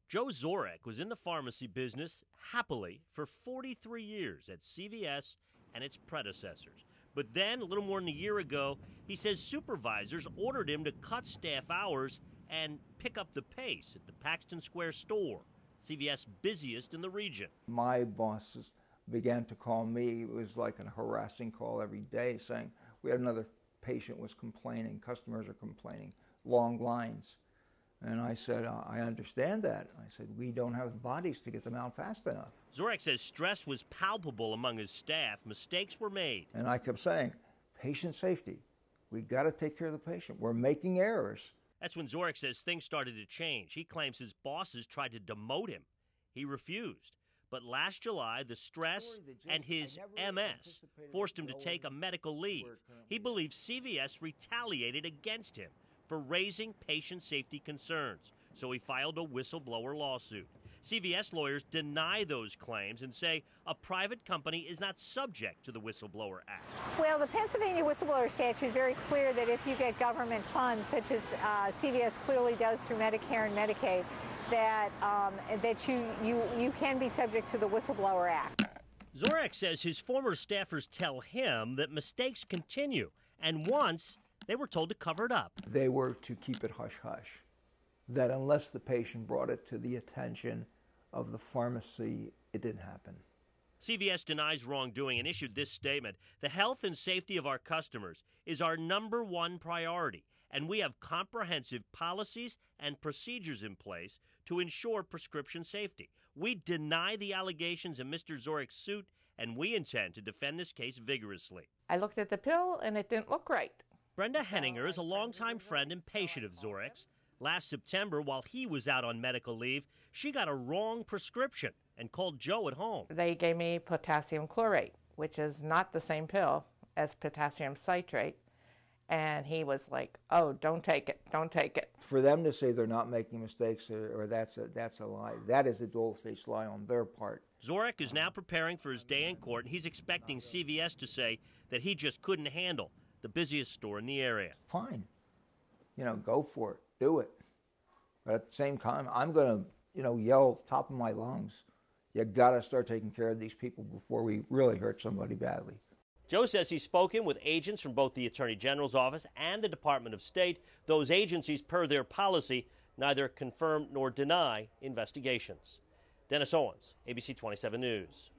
Joe Zorek was in the pharmacy business happily for 43 years at CVS and its predecessors. But then, a little more than a year ago, he says supervisors ordered him to cut staff hours and pick up the pace at the Paxton Square store, CVS busiest in the region. My bosses began to call me. It was like a harassing call every day saying, we had another patient was complaining, customers are complaining, long lines. And I said, I understand that. I said, we don't have bodies to get them out fast enough. Zorek says stress was palpable among his staff. Mistakes were made. And I kept saying, patient safety. We got to take care of the patient. We're making errors. That's when Zorek says things started to change. He claims his bosses tried to demote him. He refused. But last July, the stress and his MS forced him to take a medical leave. He believes CVS retaliated against him for raising patient safety concerns, so he filed a whistleblower lawsuit. CVS lawyers deny those claims and say a private company is not subject to the Whistleblower Act. Well, the Pennsylvania whistleblower statute is very clear that if you get government funds, such as CVS clearly does through Medicare and Medicaid, that you can be subject to the Whistleblower Act. Zorek says his former staffers tell him that mistakes continue, and once they were told to cover it up. They were to keep it hush-hush, that unless the patient brought it to the attention of the pharmacy, it didn't happen. CVS denies wrongdoing and issued this statement: the health and safety of our customers is our #1 priority, and we have comprehensive policies and procedures in place to ensure prescription safety. We deny the allegations in Mr. Zorek's suit, and we intend to defend this case vigorously. I looked at the pill, and it didn't look right. Brenda Henninger is a longtime friend and patient of Zorek's. Last September, while he was out on medical leave, she got a wrong prescription and called Joe at home. They gave me potassium chlorate, which is not the same pill as potassium citrate. And he was like, oh, don't take it, don't take it. For them to say they're not making mistakes or that's a lie, that is a dual-faced lie on their part. Zorek is now preparing for his day in court, and he's expecting CVS to say that he just couldn't handle the busiest store in the area. Fine. Go for it. Do it. But at the same time, I'm going to, yell top of my lungs. You got to start taking care of these people before we really hurt somebody badly. Joe says he's spoken with agents from both the Attorney General's office and the Department of State. Those agencies, per their policy, neither confirm nor deny investigations. Dennis Owens, ABC 27 News.